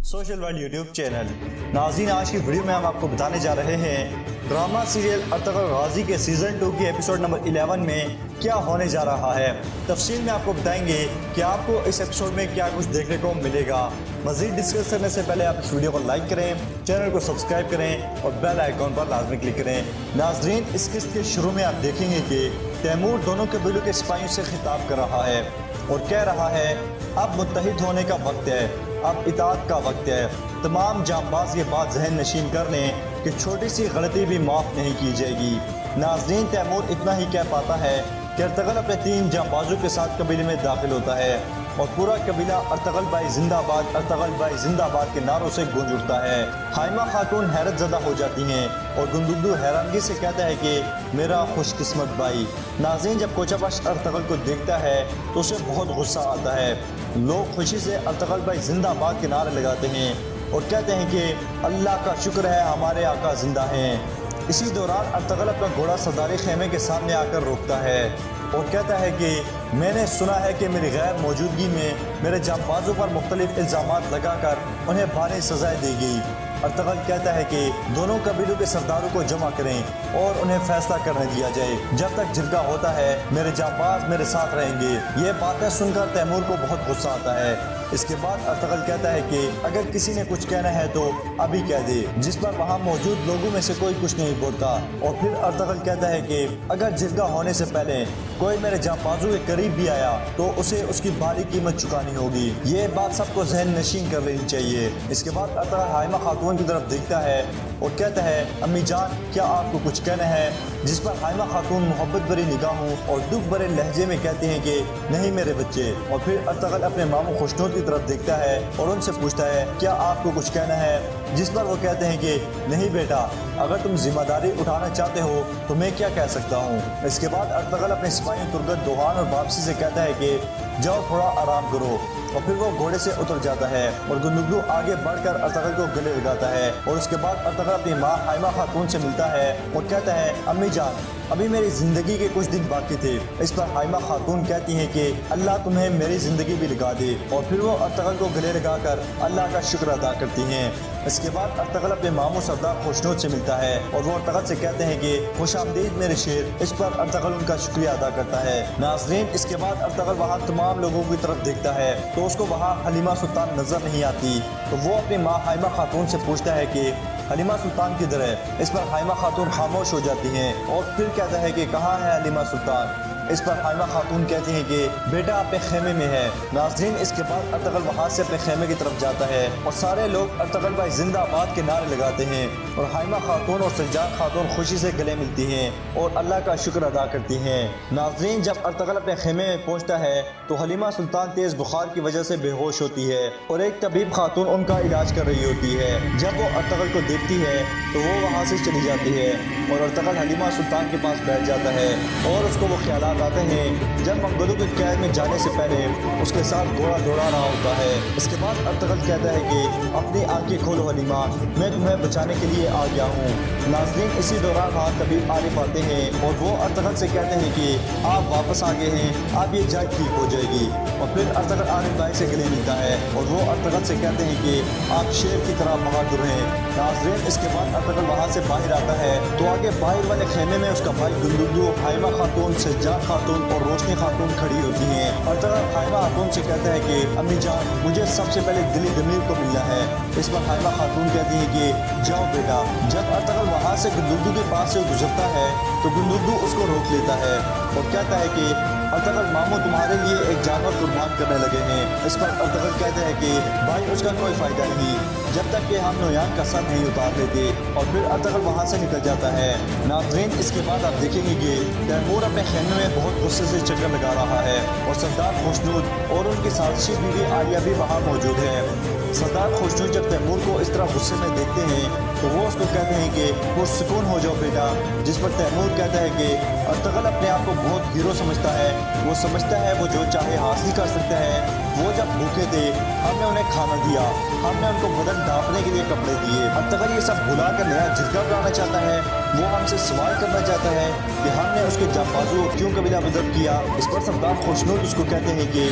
Social world YouTube channel. नाज़रीन, आज की वीडियो में हम आपको बताने जा रहे हैं ड्रामा सीरियल अर्तुगरुल गाजी के सीज़न 2 के एपिसोड नंबर 11 में क्या होने जा रहा है। तफसील में आपको बताएंगे कि आपको इस एपिसोड में क्या कुछ देखने को मिलेगा। मज़ीद डिस्कस करने से पहले आप इस वीडियो को लाइक करें, चैनल को सब्सक्राइब करें और बेल आइकॉन पर लाजमी क्लिक करें। नाज़रीन, इस किस्त के शुरू में आप देखेंगे कि तैमूर दोनों कबीलों के सिपाहियों से खिताब कर रहा है और कह रहा है अब मुत्तहिद होने का वक्त है, अब इताअत का वक्त है। तमाम जांबाज ये बात जहन नशीन कर लें कि छोटी सी गलती भी माफ़ नहीं की जाएगी। नाज़रीन, तैमूर इतना ही कह पाता है कि अर्तुगरुल अपने 3 जांबाजों के साथ कबीले में दाखिल होता है और पूरा कबीला अर्तुगरुल भाई जिंदाबाद, अर्तुगरुल भाई जिंदाबाद के नारों से गूंज उठता है। हाइमा खातून हैरत ज़दा हो जाती हैं और गुंदुगदू हैरानगी से कहता है कि मेरा खुशकिस्मत भाई। नाज़रीन, जब कोचाबश अर्तुगरुल को देखता है तो उसे बहुत गुस्सा आता है। लोग खुशी से अर्तुगरुल भाई जिंदाबाद के नारे लगाते हैं और कहते हैं कि अल्लाह का शुक्र है हमारे आका जिंदा हैं। इसी दौरान अर्तुगरुल अपना घोड़ा सरदारी खेमे के सामने आकर रोकता है और कहता है कि मैंने सुना है कि मेरी गैर मौजूदगी में मेरे जांबाजों पर मुख्तलिफ इल्ज़ामात लगाकर उन्हें भारी सज़ाएं दी गई। अर्तुगरुल कहता है कि दोनों कबीलों के सरदारों को जमा करें और उन्हें फैसला करने दिया जाए। जब तक जिरगा होता है मेरे जांबाज मेरे साथ रहेंगे। ये बातें सुनकर तैमूर को बहुत गुस्सा आता है। इसके बाद अर्तुगरुल कहता है कि अगर किसी ने कुछ कहना है तो अभी कह दे, जिस पर वहाँ मौजूद लोगों में से कोई कुछ नहीं बोलता। और फिर अर्तुगरुल कहता है कि अगर जिरगा होने से पहले कोई मेरे जांबाजों के करीब भी आया तो उसे उसकी भारी कीमत चुकानी होगी। ये बात सबको जहन नशीन कर लेनी चाहिए। इसके बाद अर्तुगरुल हाइमा खातून की तरफ देखता है और कहता है अम्मी जान, क्या आपको कुछ कहना है? जिस पर हाइमा खातून मोहब्बत भरी निगाहों और दुख भरे लहजे में कहते हैं कि नहीं मेरे बच्चे। और फिर अर्तुगरुल अपने मामू खुशनूद की तरफ देखता है और उनसे पूछता है क्या आपको कुछ कहना है? जिस पर वो कहते हैं कि नहीं बेटा, अगर तुम जिम्मेदारी उठाना चाहते हो तो मैं क्या कह सकता हूँ। इसके बाद अर्तुगरुल अपने सिपाही तुर्गत दोहान और वापसी से कहता है कि जाओ थोड़ा आराम करो। और फिर वो घोड़े से उतर जाता है और गुंदुगदू आगे बढ़कर अर्तुगरुल को गले लगाता है। और उसके बाद अर्तुगरुल अपनी माँ हाइमा खातून से मिलता है और कहता है अम्मी जान, अभी मेरी ज़िंदगी के कुछ दिन बाकी थे। इस पर हाइमा खातून कहती हैं कि अल्लाह तुम्हें मेरी ज़िंदगी भी लगा दे। और फिर वो अर्तुगरुल को गले लगाकर अल्लाह का शुक्र अदा करती हैं। इसके बाद अर्तुगरुल अपने मामू सरदार खुशनूद से मिलता है और वो अर्तुगरुल से कहते हैं कि खुश आमदीद मेरे शेर। इस पर अर्तुगरुल उनका शुक्रिया अदा करता है। नाज़रीन, इसके बाद अर्तुगरुल वहाँ तमाम लोगों की तरफ देखता है तो उसको वहाँ हलीमा सुल्तान नजर नहीं आती। तो वो अपनी माँ हाइमा खातून से पूछता है कि हलीमा सुल्तान किधर है? इस पर हाइमा खातून खामोश हो जाती हैं और फिर कहता है कि कहाँ है हलीमा सुल्तान? इस पर हाइमा खातून कहती हैं कि बेटा अपने खेमे में है। नाज़रीन, इसके बाद अर्तुगरुल वहाँ से अपने खेमे की तरफ जाता है और सारे लोग अर्तुगरुल भाई जिंदाबाद के नारे लगाते हैं और हाइमा खातून और सज्जाद खातून खुशी से गले मिलती हैं और अल्लाह का शुक्र अदा करती हैं। नाज़रीन, जब अर्तुगरुल अपने खेमे में पहुँचता है तो हलीमा सुल्तान तेज़ बुखार की वजह से बेहोश होती है और एक तबीब खातून उनका इलाज कर रही होती है। जब वो अर्तुगरुल को देखती है तो वो वहाँ से चली जाती है और अर्तुगरुल हलीमा सुल्तान के पास बैठ जाता है और उसको वो ख्यालात आते हैं जब मंगोलों की कैद में जाने से पहले उसके साथ घोड़ा दौड़ा रहा होता है। इसके बाद अर्तुगरुल कहता है कि अपनी आंखें खोलो हलीमा, मैं तुम्हें बचाने के लिए आ गया हूँ। नाज़रीन, इसी दौरान वहाँ तबीब आरिफ आते हैं और वो अर्तुगरुल से कहते हैं कि आप वापस आ गए हैं, आप ये जंग ठीक हो जाएगी। और फिर अर्तुगरुल आरिफ भाई से गले मिलता है और वो अर्तुगरुल से कहते हैं कि आप शेर की तरह बहादुर हैं। नाज़रीन, इसके बाद अर्तुगरुल वहाँ से बाहर आता है तो आगे बाहर वाले खेमे में उसका भाई गुंदुगदू, हाइमा खातून, सज्जाद खातून और रोशनी खातून खड़ी होती हैं। अर्तुगरुल हाइमा खातून से कहता है कि अम्मी जान, मुझे सबसे पहले दिली दमीर को मिलना है। इस पर हाइमा खातून कहती है कि जाओ बेटा। जब अर्तुगरुल वहाँ से गुंदुगदू के पास से गुजरता है तो गुंदुगदू उसको रोक लेता है और कहता है कि अर्तुगरुल मामू तुम्हारे लिए एक जानवर कुर्बान करने लगे हैं। इस पर अर्तुगरुल कहते हैं कि भाई उसका कोई फ़ायदा नहीं जब तक कि हम नोयान का सर नहीं उतार लेते। और फिर अर्तुगरुल वहाँ से निकल जाता है। नाज़रीन, इसके बाद आप देखेंगे कि तैमूर अपने खेमे में बहुत गुस्से से चक्कर लगा रहा है और सरदार खुशनूद और उनकी साजिशी बीवी आलिया भी वहाँ मौजूद है। सरदार खुशनूद जब तैमूर को इस तरह गुस्से में देखते हैं तो वो उसको कहते हैं कि पुरसुकून हो जाओ बेटा। जिस पर तैमूर कहता है कि अर्तुगरुल अपने आप को बहुत हीरो समझता है, वो समझता है वो जो चाहे हासिल कर सकता है वो जब भूखे थे हमने उन्हें खाना दिया, हमने उनको बदन ढांपने के लिए कपड़े दिए। अर्तगल ये सब भुला कर नया जिरगा बनाना चाहता है। वो हमसे सवाल करना चाहता है कि हमने उसके जांबाजों को क्यों कबीला बदर किया। इस पर सरदार खुशनूद उसको कहते हैं कि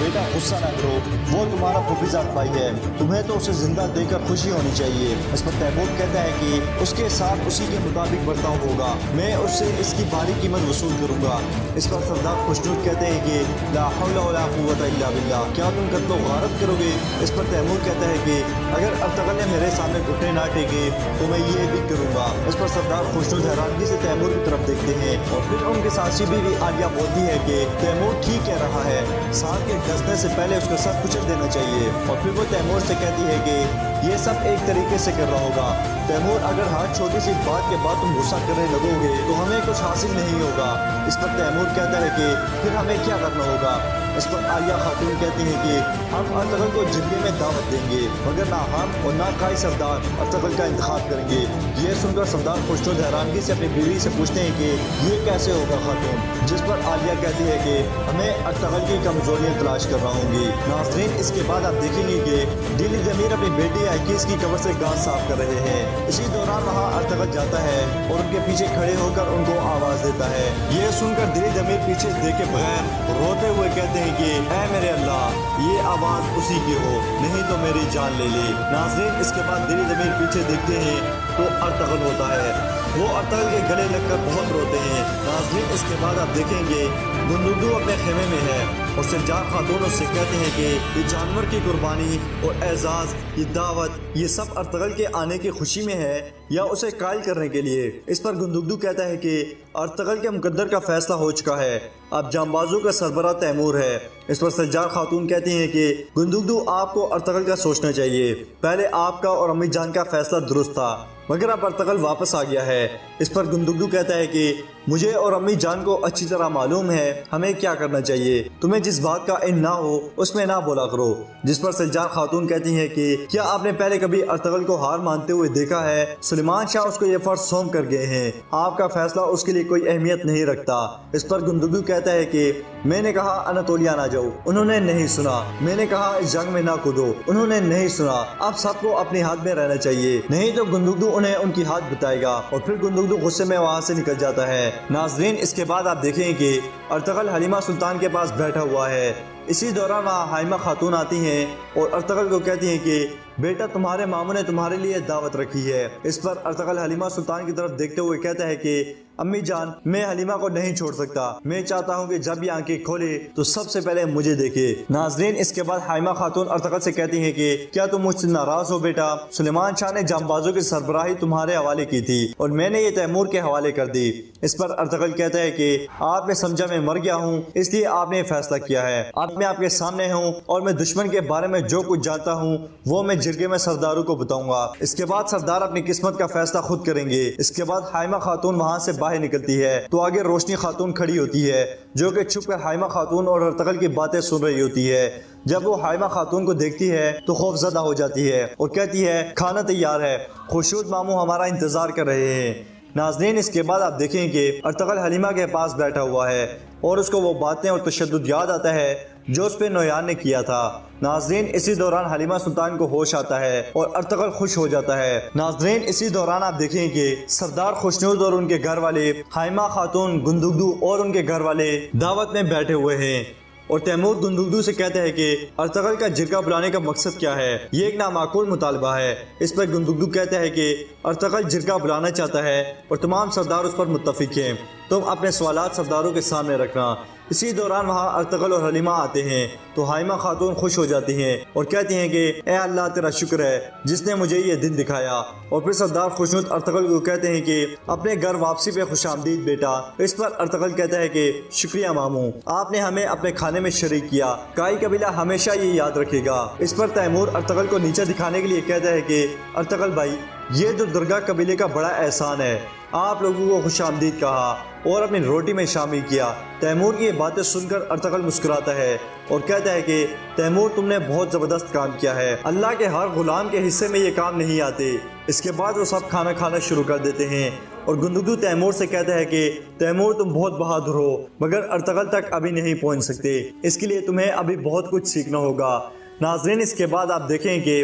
बेटा गुस्सा ना करो, वो तुम्हारा फुफीजात भाई है, तुम्हें तो उसे जिंदा देखकर खुशी होनी चाहिए। इस पर तैमूर कहता है कि उसके साथ उसी के मुताबिक बर्ताव होगा, मैं उससे इसकी भारी कीमत वसूल करूंगा। इस पर सरदार खुशनूद कहते हैं कि ला हौला वला कुव्वता इल्ला बिल्लाह, क्या तुम कत्लो गारत करोगे। इस पर तैमूर कहता है कि अगर अर्तगल ने मेरे सामने घुटने ना टेके तो मैं ये भी करूंगा। इस पर सरदार खुशनूद हैरानगी से तैमूर की तरफ देखते हैं और फिर उनके साथी बीवी आलिया बोलती है कि तैमूर ठीक कह रहा है, सांप के डसने से पहले उसका सर कुचल देना चाहिए। और फिर वो तैमूर से कहती है कि ये सब एक तरीके से कर रहा होगा। तैमूर अगर हर छोटी सी बात के बाद तुम गुस्सा करने लगोगे तो हमें कुछ हासिल नहीं होगा। इस पर तैमूर कहता है कि फिर हमें क्या करना होगा। इस पर आलिया खातून कहती है कि हम अर्तगल को जिंदगी में दावत देंगे, मगर ना हम और ना काई सरदार अर्तगल का इंतखाब करेंगे। ये सुनकर सरदार खुशनूद हैरानगी से अपनी बीवी से पूछते हैं कि ये कैसे होगा खातून। जिस पर आलिया कहती है कि हमें अर्तगल की कमजोरियाँ तलाश करना होंगी। नाज़रीन, इसके बाद आप देखेंगे कि दिली जमीर अपनी बेटी आइकिस की कब्र से घास साफ कर रहे हैं। इसी दौरान वहाँ अर्तगल जाता है और उनके पीछे खड़े होकर उनको आवाज़ देता है। ये सुनकर दिली जमीर पीछे देखे बगैर रोते हुए कहते हैं कि ऐ मेरे अल्लाह, ये आवाज़ उसी की हो, नहीं तो मेरी जान ले ले। नाज़रीन, इसके बाद दिली जमीर पीछे देखते हैं तो अर्तगल होता है। वो अर्तगल के गले लगकर बहुत रोते हैं। नाज़रीन, इसके बाद आप देखेंगे गुंदुगदू अपने खेमे में है और सिरजार खातून उससे कहते हैं कि ये जानवर की कुर्बानी और एजाज़, ये दावत, ये सब अर्तगल के आने की खुशी में है या उसे कायल करने के लिए। इस पर गुंदुगदू कहता है कि अर्तगल के मुकद्दर का फैसला हो चुका है, अब जांबाजों का सरबराह तैमूर है। इस पर सज्जार खातून कहती हैं कि गुंदुगदू, आपको अर्तगल का सोचना चाहिए, पहले आपका और अम्मी जान का फैसला दुरुस्त था, मगर अब अर्तगल वापस आ गया है। इस पर गुंदुगदू कहता है कि मुझे और अम्मी जान को अच्छी तरह मालूम है हमें क्या करना चाहिए, तुम्हें जिस बात का इन ना हो उसमें ना बोला करो। जिस पर सज्जार खातून कहती हैं कि क्या आपने पहले कभी अर्तगल को हार मानते हुए देखा है। सुलेमान शाह उसको ये फर्ज सौंप कर गए हैं, आपका फैसला उसके लिए कोई अहमियत नहीं रखता। इस पर गुंदुगदू कहता है कि मैंने कहा अनातोलिया ना जाओ, उन्होंने नहीं सुना, मैंने कहा इस जंग में ना कूदो, उन्होंने नहीं सुना। अब सबको अपने हाथ में रहना चाहिए, नहीं तो गुंदुगदू उन्हें उनकी हाथ बताएगा। और फिर गुंदुगदू गुस्से में वहाँ से निकल जाता है। नाज़रीन, इसके बाद आप देखें कि अर्तगल हलीमा सुल्तान के पास बैठा हुआ है। इसी दौरान वहाँ हाइमा खातून आती हैं और अर्तगल को कहती हैं कि बेटा, तुम्हारे मामू ने तुम्हारे लिए दावत रखी है। इस पर अर्तगल हलीमा सुल्तान की तरफ देखते हुए कहता है कि अम्मी जान, मैं हलीमा को नहीं छोड़ सकता, मैं चाहता हूँ कि जब ये आंखें खोले तो सबसे पहले मुझे देखे। नाज़रीन, इसके बाद हाइमा खातून अर्तगल से कहती हैं कि क्या तुम मुझसे नाराज हो बेटा, सुलेमान शाह ने जांबाजों की सरबराही तुम्हारे हवाले की थी और मैंने ये तैमूर के हवाले कर दी। इस पर अर्तगल कहता है कि आपने समझा मैं मर गया हूँ, इसलिए आपने फैसला किया है। अब मैं आपके सामने हूँ और मैं दुश्मन के बारे में जो कुछ जानता हूँ वो मैं जिरगे में सरदारों को बताऊंगा। इसके बाद सरदार अपनी किस्मत का फैसला खुद करेंगे। इसके बाद हाइमा खातून वहाँ से बाहर निकलती है तो आगे रोशनी खातून खड़ी होती है, जो कि छुप कर हाइमा खातून और अर्तगल की बातें सुन रही होती है। जब वो हाइमा खातून को देखती है तो खौफजदा हो जाती है और कहती है खाना तैयार है, खुशूद मामू हमारा इंतजार कर रहे हैं। नाज़रीन, इसके बाद आप देखें कि अर्तगल हलीमा के पास बैठा हुआ है और उसको वो बातें और तशद्दुद याद आता है जो उस पे नोयान ने किया था। नाज़रीन, इसी दौरान हलीमा सुल्तान को होश आता है और अर्तगल खुश हो जाता है। नाज़रीन, इसी दौरान आप देखें कि सरदार खुशनूद और उनके घर वाले, हाइमा खातून, गुंदुगदू और उनके घर वाले दावत में बैठे हुए हैं और तैमूर गुंदुगदू से कहते हैं कि अर्तगल का जिरगा बुलाने का मकसद क्या है, ये एक नामाकूल मुतालबा है। इस पर गुंदुगदू कहता है कि अर्तगल जिरगा बुलाना चाहता है और तमाम सरदार उस पर मुत्तफिक हैं, तुम अपने सवालात सरदारों के सामने रखना। इसी दौरान वहाँ अर्तगल और हलीमा आते हैं तो हाइमा खातून खुश हो जाती हैं और कहती हैं कि ए अल्लाह, तेरा शुक्र है जिसने मुझे ये दिन दिखाया। और फिर सरदार खुशनूद अर्तगल को कहते हैं कि अपने घर वापसी पे खुशामदीद बेटा। इस पर अर्तगल कहता है कि शुक्रिया मामू, आपने हमें अपने खाने में शरीक किया, काई कबीला हमेशा ये याद रखेगा। इस पर तैमूर अर्तगल को नीचे दिखाने के लिए कहता है कि अर्तगल भाई, ये जो दुर्गा कबीले का बड़ा एहसान है, आप लोगों को खुशामदीद कहा और अपनी रोटी में शामिल किया। तैमूर की ये बातें सुनकर अर्तगल मुस्कुराता है और कहता है कि तैमूर, तुमने बहुत ज़बरदस्त काम किया है, अल्लाह के हर गुलाम के हिस्से में ये काम नहीं आते। इसके बाद वो सब खाना खाना शुरू कर देते हैं और गुंदुगदू तैमूर से कहता है कि तैमूर तुम बहुत बहादुर हो मगर अर्तगल तक अभी नहीं पहुंच सकते, इसके लिए तुम्हें अभी बहुत कुछ सीखना होगा। नाज़रीन, इसके बाद आप देखें कि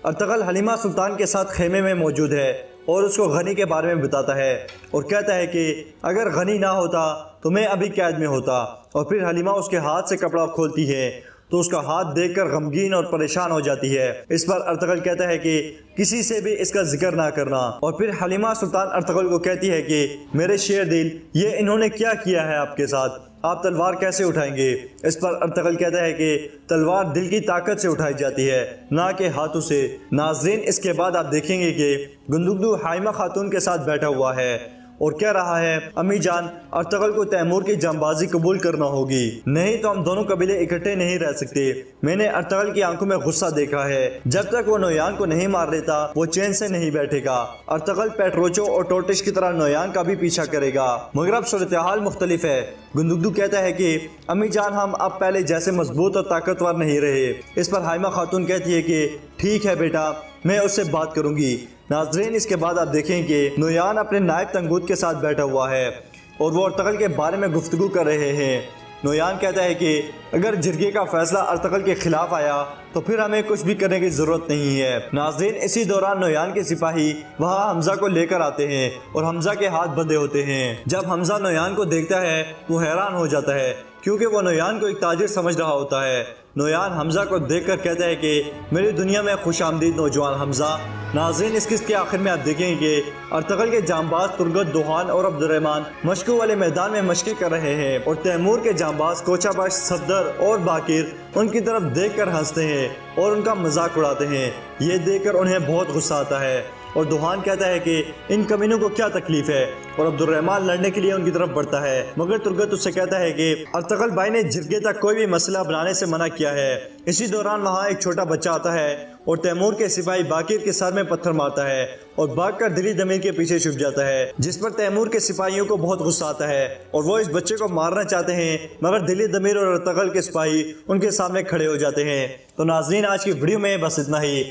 अर्तगल हलीमा सुल्तान के साथ खेमे में मौजूद है और उसको गनी के बारे में बताता है और कहता है कि अगर गनी ना होता तो मैं अभी कैद में होता। और फिर हलीमा उसके हाथ से कपड़ा खोलती है तो उसका हाथ देखकर गमगीन और परेशान हो जाती है। इस पर अर्तगल कहता है कि किसी से भी इसका जिक्र ना करना। और फिर हलीमा सुल्तान अर्तगल को कहती है कि मेरे शेर दिल, ये इन्होंने क्या किया है आपके साथ, आप तलवार कैसे उठाएंगे। इस पर अर्तगल कहता है कि तलवार दिल की ताकत से उठाई जाती है, ना कि हाथों से। नाज़रीन, इसके बाद आप देखेंगे कि गुंदुगदू हाइमा खातून के साथ बैठा हुआ है और कह रहा है अम्मी जान, अर्तगल को तैमूर की जांबाजी कबूल करना होगी, नहीं तो हम दोनों कबीले इकट्ठे नहीं रह सकते। मैंने अर्तगल की आंखों में गुस्सा देखा है, जब तक वो नोयान को नहीं मार लेता वो चैन से नहीं बैठेगा। अर्तगल पेट्रोचो और टोटिश की तरह नोयान का भी पीछा करेगा, मगर अब सूरत हाल मुख्तलिफ है। गुंदुगदू कहता है कि अम्मी जान, हम अब पहले जैसे मजबूत और ताकतवर नहीं रहे। इस पर हाइमा खातून कहती है कि ठीक है बेटा, मैं उससे बात करूंगी। नाज़रीन, इसके बाद आप देखें कि नोयान अपने नायब तंगूत के साथ बैठा हुआ है और वो अर्तगल के बारे में गुफ्तगू कर रहे हैं। नोयान कहता है कि अगर जिरगे का फैसला अर्तगल के खिलाफ आया तो फिर हमें कुछ भी करने की जरूरत नहीं है। नाज़रीन, इसी दौरान नोयान के सिपाही वहाँ हमजा को लेकर आते हैं और हमजा के हाथ बंधे होते हैं। जब हमजा नोयान को देखता है तो हैरान हो जाता है क्योंकि वो नोयान को एक ताजिर समझ रहा होता है। नोयान हमजा को देखकर कहता है कि मेरी दुनिया में खुश आमदीद नौजवान हमजा। नाज़रीन, इस किस्त के आखिर में आप देखेंगे कि अर्तगल के जांबाज तुर्गत, दोहान और अब्दुर्रहमान मशकों वाले मैदान में मशकें कर रहे हैं और तैमूर के जांबाज कोचाबश, सफदर और बाकिर उनकी तरफ देखकर हंसते हैं और उनका मजाक उड़ाते हैं। ये देखकर उन्हें बहुत गुस्सा आता है और दोहान कहता है कि इन कमीनों को क्या तकलीफ है, और अब्दुर्रहमान लड़ने के लिए उनकी तरफ बढ़ता है, मगर तुर्गत उससे कहता है कि अर्तगल भाई ने जिरगे तक कोई भी मसला बनाने से मना किया है। इसी दौरान वहाँ एक छोटा बच्चा आता है और तैमूर के सिपाही बाकिर के सर में पत्थर मारता है और भागकर दिली दमीर के पीछे छुप जाता है, जिस पर तैमूर के सिपाहियों को बहुत गुस्सा आता है और वो इस बच्चे को मारना चाहते हैं, मगर दिली दमीर और अर्तगल के सिपाही उनके सामने खड़े हो जाते हैं। तो नाज़रीन, आज की वीडियो में बस इतना ही।